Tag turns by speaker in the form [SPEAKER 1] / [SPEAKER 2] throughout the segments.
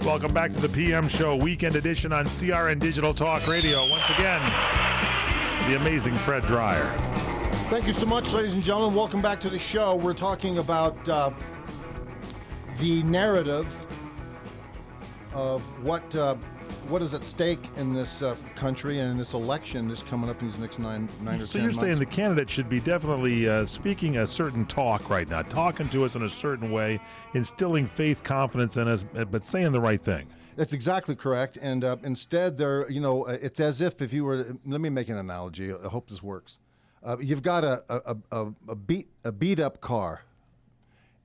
[SPEAKER 1] Welcome back to the PM Show, weekend edition on CRN Digital Talk Radio. Once again, the amazing Fred Dreyer.
[SPEAKER 2] Thank you so much, ladies and gentlemen. Welcome back to the show. We're talking about the narrative of what is at stake in this country and in this election that's coming up in these next nine or 10 months.
[SPEAKER 1] So you're saying the candidate should be definitely speaking a certain talk right now, talking to us in a certain way, instilling faith, confidence in us, but saying the right thing.
[SPEAKER 2] That's exactly correct. And instead, it's as if you were. Let me make an analogy. I hope this works. You've got a beat up car,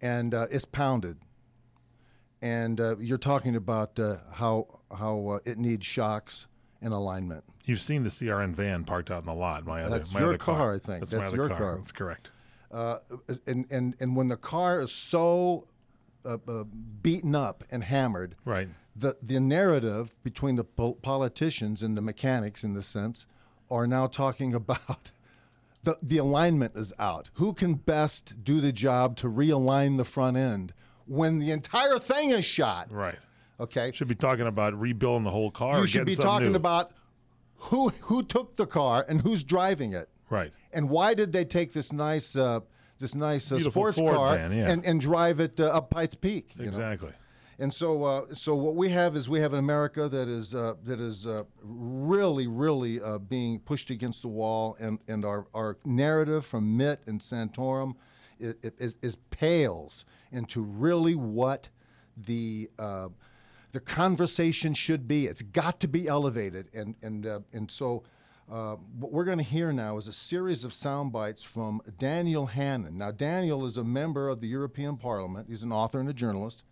[SPEAKER 2] and it's pounded. And you're talking about how it needs shocks and alignment.
[SPEAKER 1] You've seen the CRN van parked out in the lot.
[SPEAKER 2] That's your car, I think.
[SPEAKER 1] That's
[SPEAKER 2] your
[SPEAKER 1] car. That's correct.
[SPEAKER 2] And when the car is so beaten up and hammered,
[SPEAKER 1] right,
[SPEAKER 2] the narrative between the politicians and the mechanics, in this sense, are now talking about the alignment is out. Who can best do the job to realign the front end when the entire thing is shot?
[SPEAKER 1] Right.
[SPEAKER 2] Okay.
[SPEAKER 1] Should be talking about rebuilding the whole car.
[SPEAKER 2] You should be talking about who took the car and who's driving it.
[SPEAKER 1] Right.
[SPEAKER 2] And why did they take this nice sports
[SPEAKER 1] Ford
[SPEAKER 2] car
[SPEAKER 1] van, yeah,
[SPEAKER 2] and drive it up Pikes Peak?
[SPEAKER 1] Exactly.
[SPEAKER 2] And so what we have an America that is really being pushed against the wall, and our narrative from Mitt and Santorum is pales into really what the conversation should be. It's got to be elevated, and so what we're going to hear now is a series of sound bites from Daniel Hannan. Now, Daniel is a member of the European Parliament. He's an author and a journalist.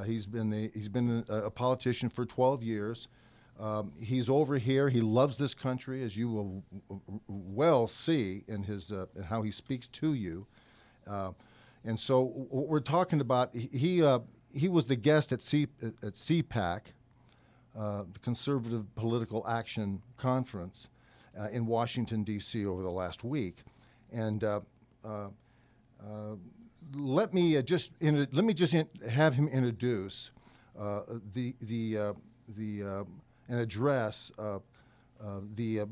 [SPEAKER 2] He's been a politician for 12 years. He's over here. He loves this country, as you will well see in his in how he speaks to you. And so what we're talking about, he was the guest at CPAC, the Conservative Political Action Conference in Washington, D.C. over the last week. And let me just have him introduce and address the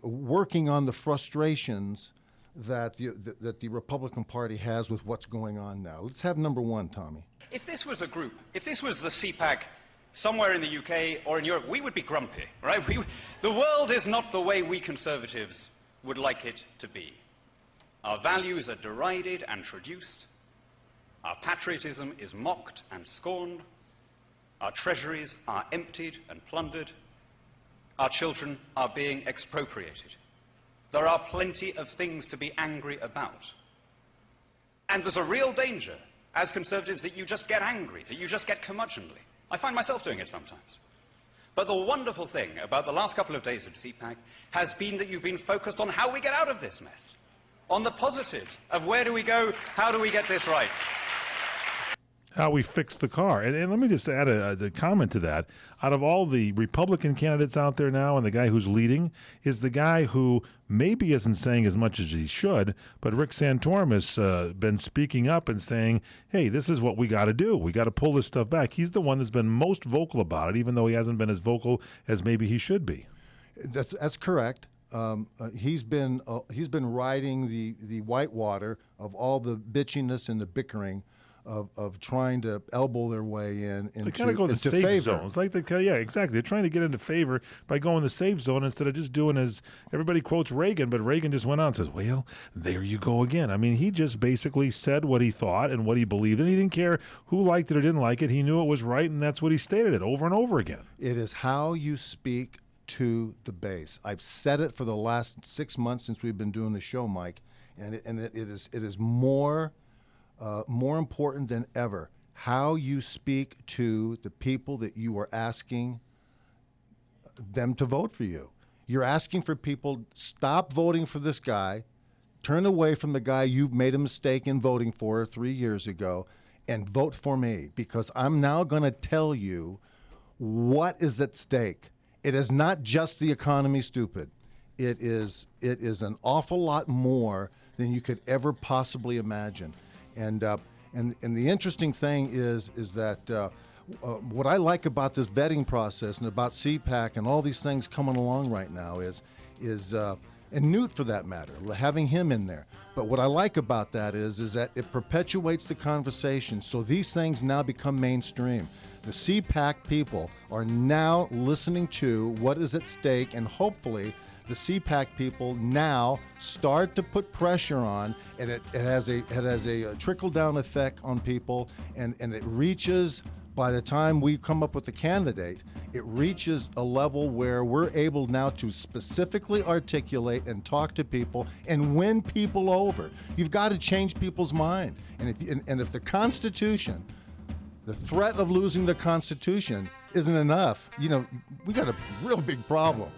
[SPEAKER 2] working on the frustrations that the Republican Party has with what's going on now. Let's have number one, Tommy.
[SPEAKER 3] If this was a group, if this was the CPAC somewhere in the UK or in Europe, we would be grumpy, right? The world is not the way we conservatives would like it to be. Our values are derided and traduced. Our patriotism is mocked and scorned. Our treasuries are emptied and plundered. Our children are being expropriated. There are plenty of things to be angry about. And there's a real danger, as conservatives, that you just get angry, that you just get curmudgeonly. I find myself doing it sometimes. But the wonderful thing about the last couple of days of CPAC has been that you've been focused on how we get out of this mess, on the positives of where do we go, how do we get this right.
[SPEAKER 1] How we fix the car. And let me just add a comment to that. Out of all the Republican candidates out there now, and the guy who's leading is the guy who maybe isn't saying as much as he should, but Rick Santorum has been speaking up and saying, hey, this is what we got to do. We got to pull this stuff back. He's the one that's been most vocal about it, even though he hasn't been as vocal as maybe he should be.
[SPEAKER 2] That's correct. He's been riding the whitewater of all the bitchiness and the bickering of trying to elbow their way into
[SPEAKER 1] they kind of go the safe
[SPEAKER 2] favor.
[SPEAKER 1] zone. It's like yeah, exactly. They're trying to get into favor by going the safe zone instead of just doing as everybody quotes Reagan, but Reagan just went on and says, well, there you go again. I mean, he just basically said what he thought and what he believed, and he didn't care who liked it or didn't like it. He knew it was right, and that's what he stated it over and over again.
[SPEAKER 2] It is how you speak to the base. I've said it for the last 6 months since we've been doing the show, Mike, and it is more important than ever how you speak to the people that you are asking them to vote for you. You're asking for people, stop voting for this guy, turn away from the guy you've made a mistake in voting for 3 years ago, and vote for me, because I'm now going to tell you what is at stake. It is not just the economy, stupid. It is an awful lot more than you could ever possibly imagine. And the interesting thing is that what I like about this vetting process and about CPAC and all these things coming along right now is and Newt for that matter, having him in there. But what I like about that is that it perpetuates the conversation. So these things now become mainstream. The CPAC people are now listening to what is at stake, and hopefully the CPAC people now start to put pressure on, and it has a trickle-down effect on people, and it reaches, by the time we come up with a candidate, it reaches a level where we're able now to specifically articulate and talk to people and win people over. You've got to change people's mind. And if the Constitution, the threat of losing the Constitution isn't enough, we got a real big problem.